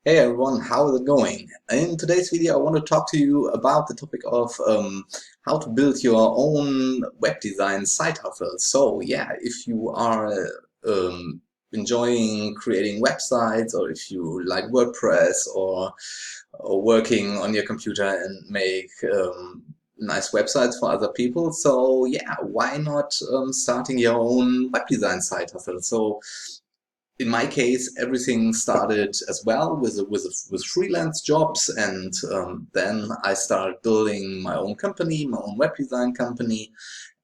Hey everyone, how is it going? In today's video, I want to talk to you about the topic of how to build your own web design side hustle. So yeah, if you are um, enjoying creating websites, or if you like WordPress, or working on your computer and make nice websites for other people, so yeah, why not starting your own web design side hustle? So in my case, everything started as well with freelance jobs, and then I started building my own company, my own web design company,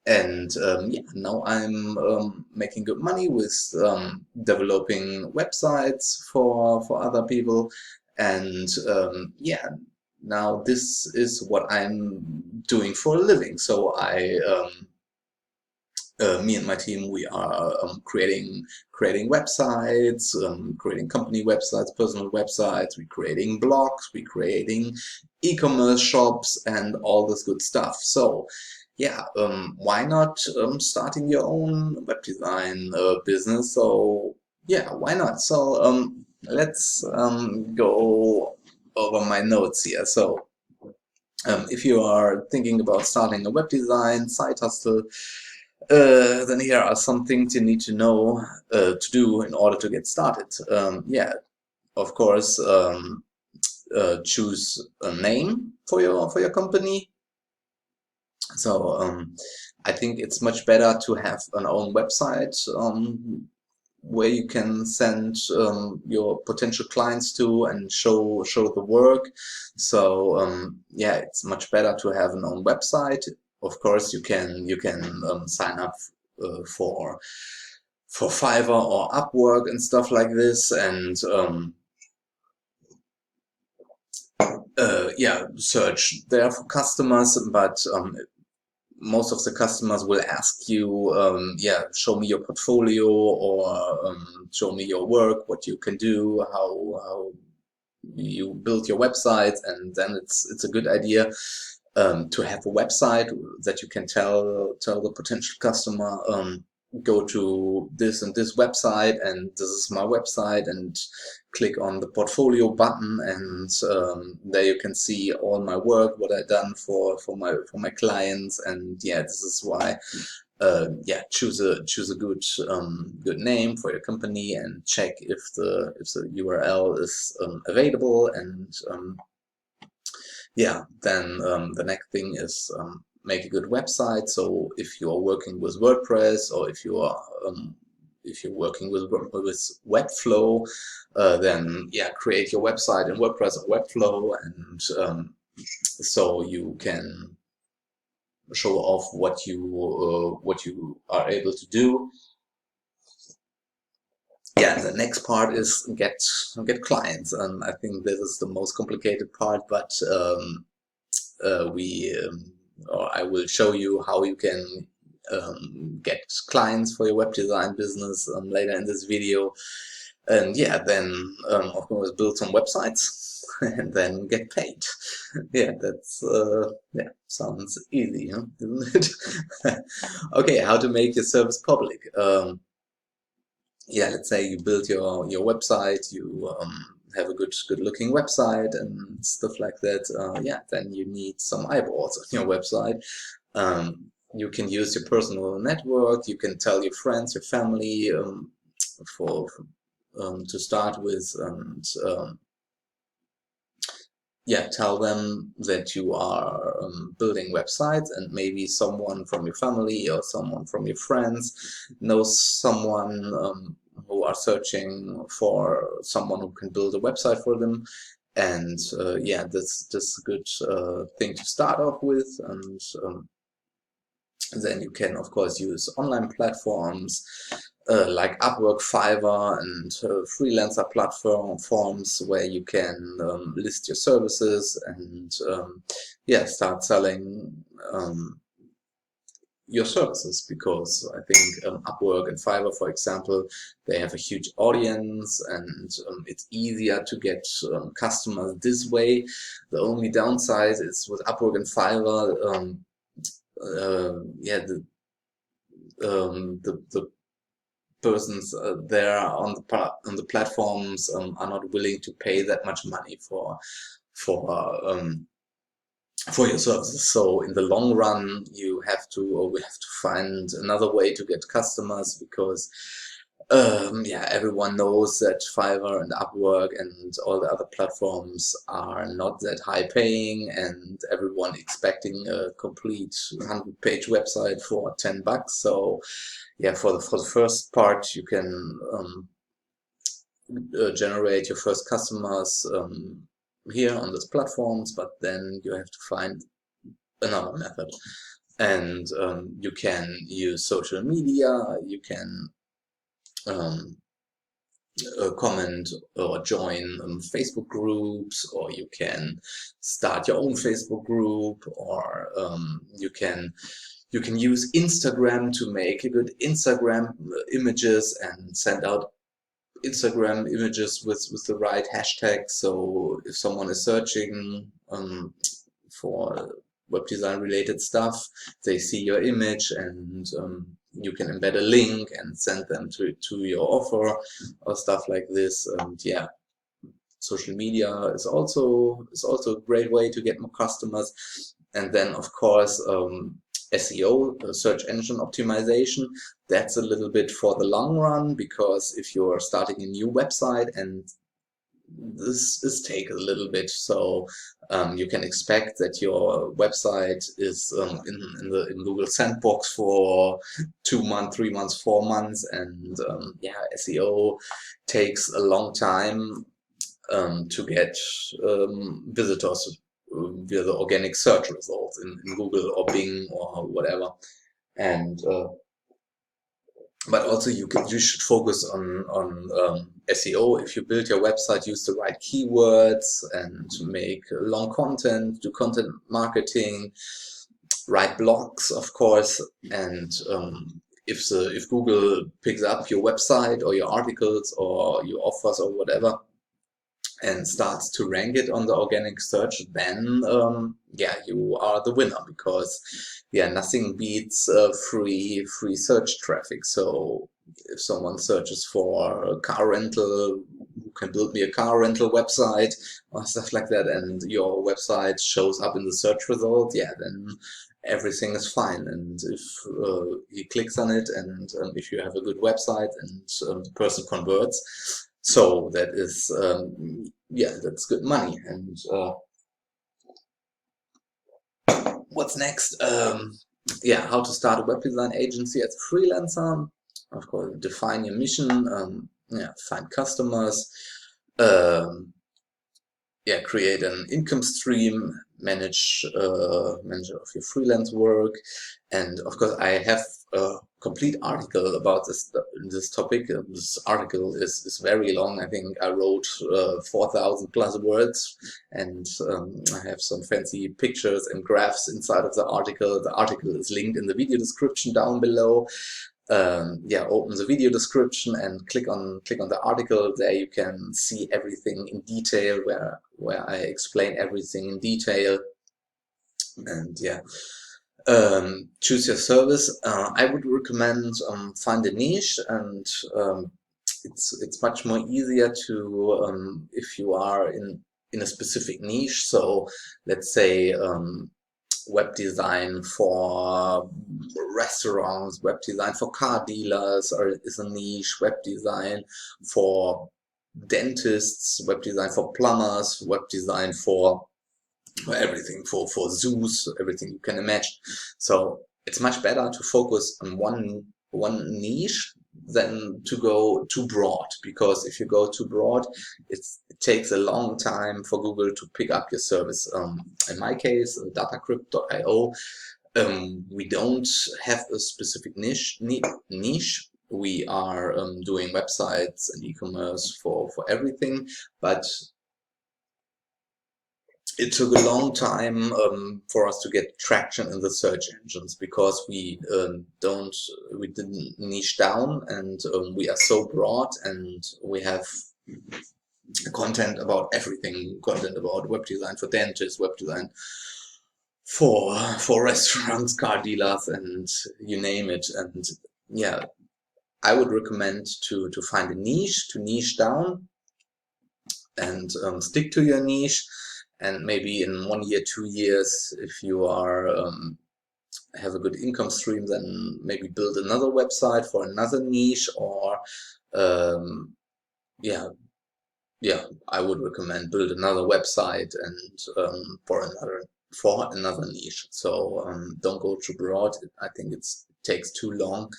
and yeah, now I'm making good money with developing websites for other people, and yeah, now this is what I'm doing for a living. So me and my team, we are creating websites, creating company websites, personal websites. We're creating blogs, we're creating e-commerce shops, and all this good stuff. So, yeah, why not starting your own web design business? So, yeah, why not? So, let's go over my notes here. So, if you are thinking about starting a web design side hustle, then here are some things you need to know to do in order to get started. Yeah, of course, choose a name for your company. So I think it's much better to have an own website where you can send your potential clients to and show the work. So yeah, it's much better to have an own website. Of course, you can sign up for Fiverr or Upwork and stuff like this, and yeah, search there for customers. But most of the customers will ask you, yeah, show me your portfolio, or show me your work, what you can do, how you build your website, and then it's a good idea to have a website that you can tell the potential customer, go to this and this website, and this is my website, and click on the portfolio button, and there you can see all my work, what I've done for my clients. And yeah, this is why yeah, choose a good name for your company, and check if the URL is available. And yeah, then the next thing is make a good website. So if you are working with WordPress, or if you're working with WebFlow, then yeah, create your website in WordPress or WebFlow, and so you can show off what you are able to do. Yeah, the next part is get clients, and I think this is the most complicated part, but we or I will show you how you can get clients for your web design business later in this video. And yeah, then of course build some websites and then get paid. Yeah, that's yeah, sounds easy, huh? Isn't it? Okay, how to make your service public. Yeah, let's say you build your website, you have a good looking website and stuff like that. Yeah, then you need some eyeballs on your website. You can use your personal network. You can tell your friends, your family, for to start with, and yeah, tell them that you are building websites, and maybe someone from your family or someone from your friends knows someone who are searching for someone who can build a website for them. And yeah, this is a good thing to start off with. And then you can, of course, use online platforms like Upwork, Fiverr, and freelancer platforms where you can list your services, and yeah, start selling your services, because I think Upwork and Fiverr, for example, they have a huge audience, and it's easier to get customers this way. The only downside is with Upwork and Fiverr, yeah, the persons there on the platforms are not willing to pay that much money for your services. So in the long run, you have to, or we have to find another way to get customers, because yeah, everyone knows that Fiverr and Upwork and all the other platforms are not that high paying, and everyone expecting a complete 100-page website for $10. So yeah, for the first part, you can generate your first customers here on these platforms, but then you have to find another method. And you can use social media, you can comment or join Facebook groups, or you can start your own Facebook group, or you can use Instagram to make good Instagram images and send out Instagram images with the right hashtag. So if someone is searching for web design related stuff, they see your image, and you can embed a link and send them to your offer or stuff like this. And yeah, social media is also a great way to get more customers. And then of course SEO, search engine optimization, that's a little bit for the long run, because if you're starting a new website, and this is take a little bit, so you can expect that your website is in Google Sandbox for 2 months, 3 months, 4 months, and yeah, SEO takes a long time to get visitors via the organic search results in Google or Bing or whatever. And but also you should focus on SEO. If you build your website, use the right keywords and make long content, do content marketing, write blogs, of course. And if Google picks up your website or your articles or your offers or whatever, and starts to rank it on the organic search, then yeah, you are the winner, because yeah, nothing beats free search traffic. So if someone searches for a car rental, who can build me a car rental website or stuff like that, and your website shows up in the search result, yeah, then everything is fine. And if he clicks on it, and if you have a good website, and the person converts, so that is yeah, that's good money. And what's next? Yeah, how to start a web design agency as a freelancer. Of course, define your mission. Yeah, find customers. Yeah, create an income stream, manage of your freelance work. And of course, I have a complete article about this topic. This article is very long. I think I wrote 4,000 plus words, and I have some fancy pictures and graphs inside of the article. The article is linked in the video description down below. Yeah, open the video description and click on the article. There you can see everything in detail, where I explain everything in detail. And yeah, choose your service. I would recommend find a niche, and it's much more easier to if you are in a specific niche. So let's say web design for restaurants, web design for car dealers is a niche, web design for dentists, web design for plumbers, web design for everything, for zoos, everything you can imagine. So it's much better to focus on one niche than to go too broad, because if you go too broad, it takes a long time for Google to pick up your service. In my case, datacrypt.io, we don't have a specific niche. We are doing websites and e-commerce for everything, but it took a long time for us to get traction in the search engines, because we didn't niche down, and we are so broad, and we have content about everything, content about web design for dentists, web design for restaurants, car dealers, and you name it. And yeah, I would recommend to find a niche, to niche down, and stick to your niche. And maybe in 1 year, 2 years, if you are have a good income stream, then maybe build another website for another niche, or um, yeah, I would recommend build another website and for another niche. So don't go too broad. I think it takes too long.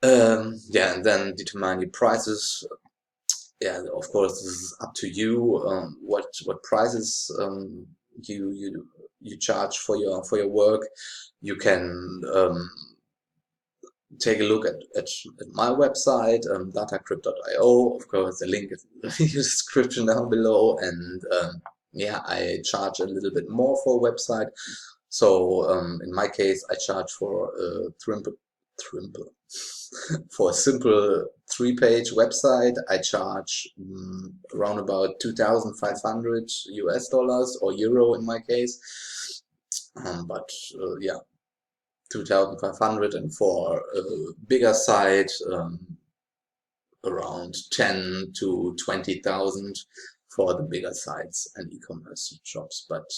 Yeah, and then determine your prices. Yeah, of course, this is up to you. What prices you charge for your work. You can take a look at my website, datacrypt.io. Of course, the link is in the description down below. And yeah, I charge a little bit more for a website. So in my case, I charge for a for a simple 3-page website. I charge around about 2,500 US dollars or euro in my case. But yeah, 2,500, and for a bigger site, around 10 to 20,000 for the bigger sites and e-commerce shops. But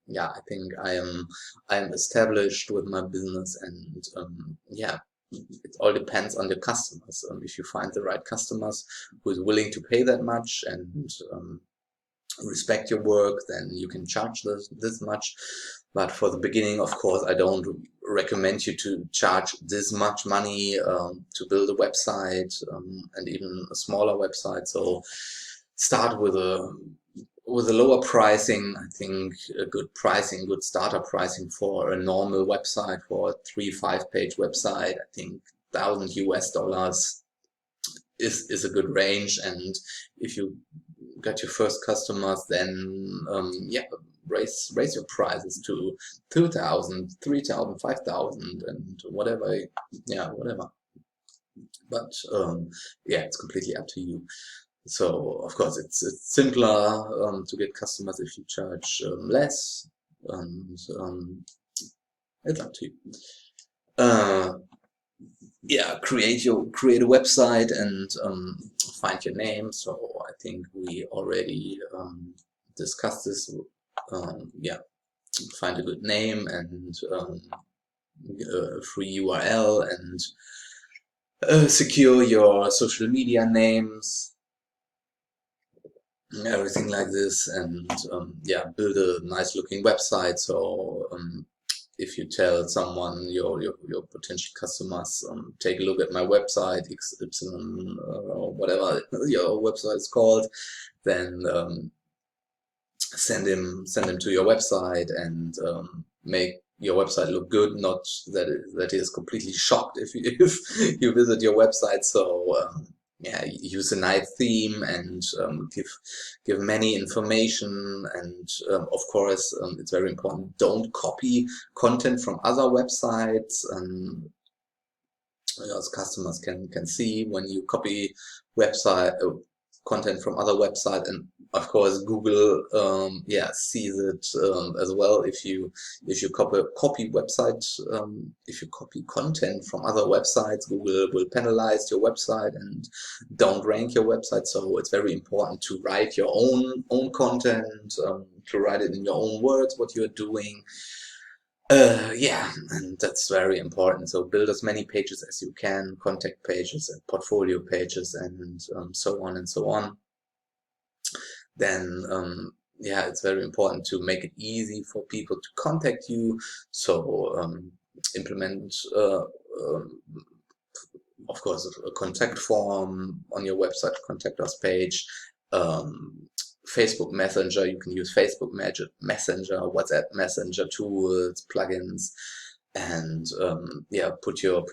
yeah, I think I am established with my business, and yeah, it all depends on the customers. If you find the right customers who is willing to pay that much and respect your work, then you can charge this much. But for the beginning, of course, I don't recommend you to charge this much money to build a website, and even a smaller website. So start with a lower pricing. I think a good pricing, good starter pricing for a normal website, for a 3-5-page website, I think $1,000 is a good range. And if you got your first customers, then yeah, raise your prices to 2,000, 3,000, 5,000, and whatever. Yeah, whatever. But yeah, it's completely up to you. So of course, it's simpler to get customers if you charge less, and it's up to you. Yeah, create a website and find your name. So I think we already discussed this. Yeah, find a good name and a free URL, and secure your social media names, everything like this. And yeah, build a nice looking website. So if you tell someone, your potential customers, take a look at my website XY, or whatever your website is called, then send him to your website, and make your website look good, not that he is completely shocked if you visit your website. So yeah, use a nice theme, and give many information. And of course, it's very important, don't copy content from other websites. As customers can see when you copy website content from other websites. And of course, Google yeah, sees it as well. If you copy website, if you copy content from other websites, Google will penalize your website and don't rank your website. So it's very important to write your own content, to write it in your own words what you're doing. Yeah, and that's very important. So build as many pages as you can, contact pages and portfolio pages, and so on and so on. Then yeah, it's very important to make it easy for people to contact you. So implement of course a contact form on your website, contact us page. Facebook Messenger, you can use Facebook Messenger, WhatsApp Messenger tools, plugins, and yeah, put your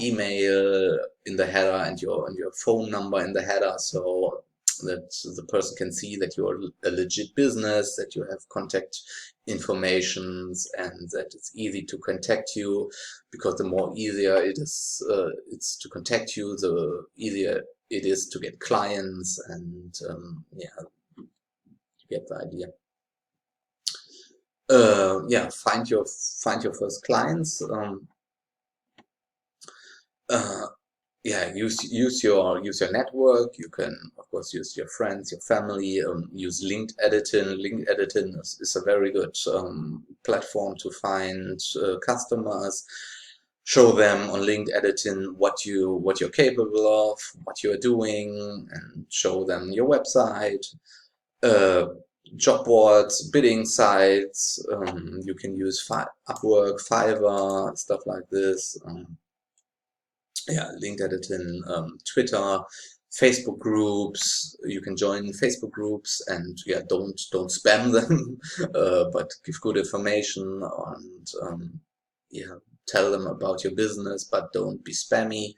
email in the header and your phone number in the header, so that the person can see that you're a legit business, that you have contact informations, and that it's easy to contact you. Because the more easier it is it's to contact you, the easier it is to get clients. And yeah, get the idea. Yeah, find your first clients. Yeah, yeah, use your network. You can of course use your friends, your family. Use linked editing. Linked editing is a very good platform to find customers. Show them on linked editing what you're capable of, what you're doing, and show them your website. Uh, Job boards, bidding sites. You can use Upwork, Fiverr, stuff like this. Yeah, link editing, Twitter, Facebook groups. You can join Facebook groups, and yeah, don't spam them, but give good information, and yeah, tell them about your business, but don't be spammy.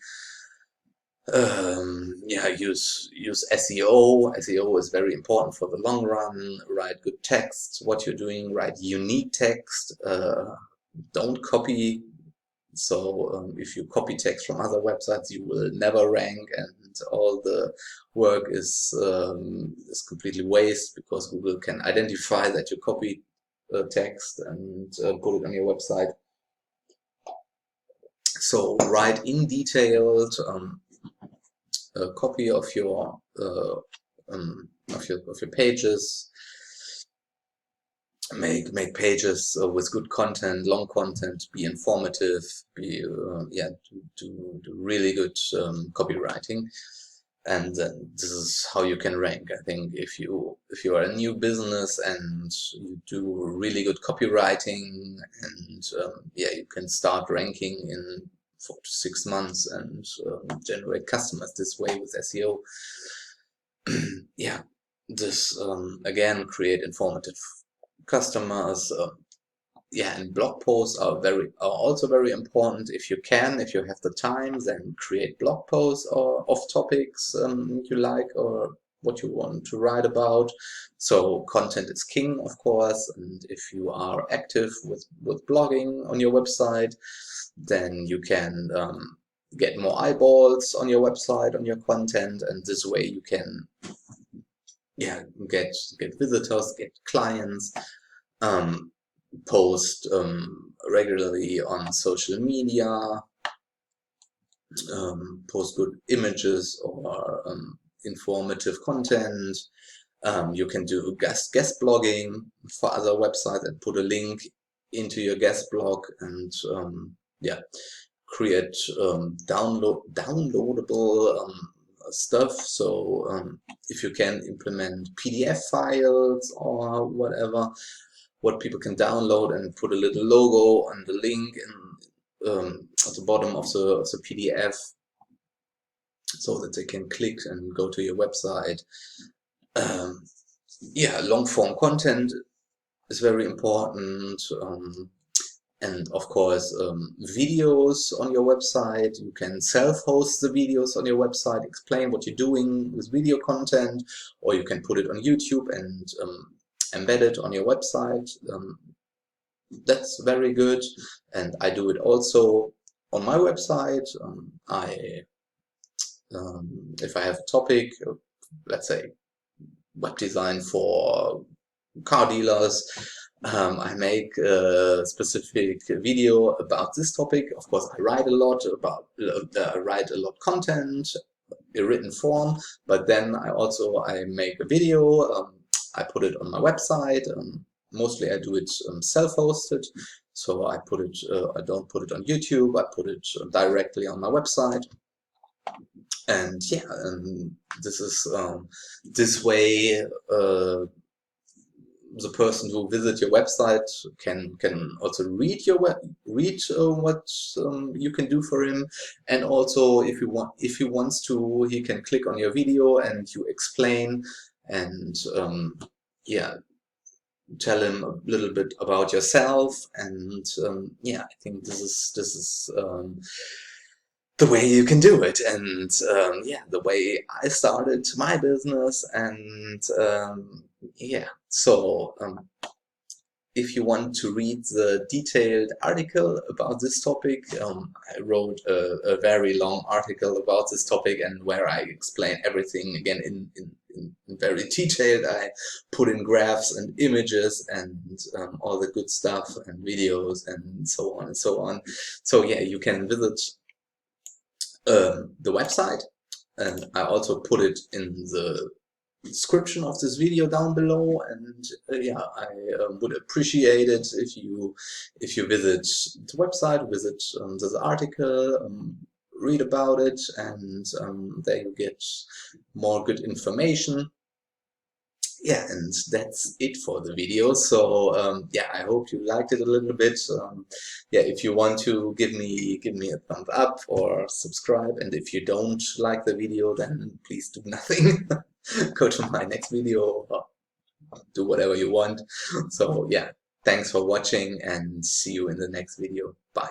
Yeah, use SEO. SEO is very important for the long run. Write good text, what you're doing. Write unique text. Don't copy. So if you copy text from other websites, you will never rank, and all the work is completely waste, because Google can identify that you copied text and put it on your website. So write in detailed a copy of your pages. Make pages with good content, long content, be informative, be yeah, do really good copywriting, and then this is how you can rank. I think if you are a new business and you do really good copywriting, and yeah, you can start ranking in 4 to 6 months and generate customers this way with SEO. Yeah, this again, create informative customers. Yeah, and blog posts are also very important. If you have the time, then create blog posts or of topics you like or what you want to write about. So content is king, of course, and if you are active with blogging on your website, then you can get more eyeballs on your website, on your content, and this way you can, yeah, get visitors, get clients. Post regularly on social media, post good images or informative content. You can do guest blogging for other websites and put a link into your guest blog, and yeah, create downloadable stuff. So if you can implement PDF files or whatever, what people can download, and put a little logo on the link at the bottom of the PDF, so that they can click and go to your website. Yeah, long form content is very important. And of course, videos on your website. You can self-host the videos on your website, explain what you're doing with video content, or you can put it on YouTube and embed it on your website. That's very good, and I do it also on my website. If I have a topic, let's say web design for car dealers, I make a specific video about this topic. Of course, I write a lot content in written form, but then I make a video. I put it on my website. Mostly I do it self-hosted, so I don't put it on YouTube. I put it directly on my website. And yeah, this is this way the person who visits your website can also read what you can do for him, and also if he wants to, he can click on your video and you explain, and yeah, tell him a little bit about yourself. And yeah, I think this is the way you can do it, and yeah, the way I started my business. And yeah, so if you want to read the detailed article about this topic, I wrote a very long article about this topic, and where I explain everything again in very detailed. I put in graphs and images and all the good stuff, and videos and so on and so on. So yeah, you can visit the website, and I also put it in the description of this video down below. And yeah, I would appreciate it if you visit the website, visit this article, read about it, and there you get more good information. Yeah, and that's it for the video. So yeah, I hope you liked it a little bit. Yeah, if you want to give me a thumbs up or subscribe, and if you don't like the video, then please do nothing. Go to my next video or do whatever you want. So yeah, thanks for watching and see you in the next video. Bye.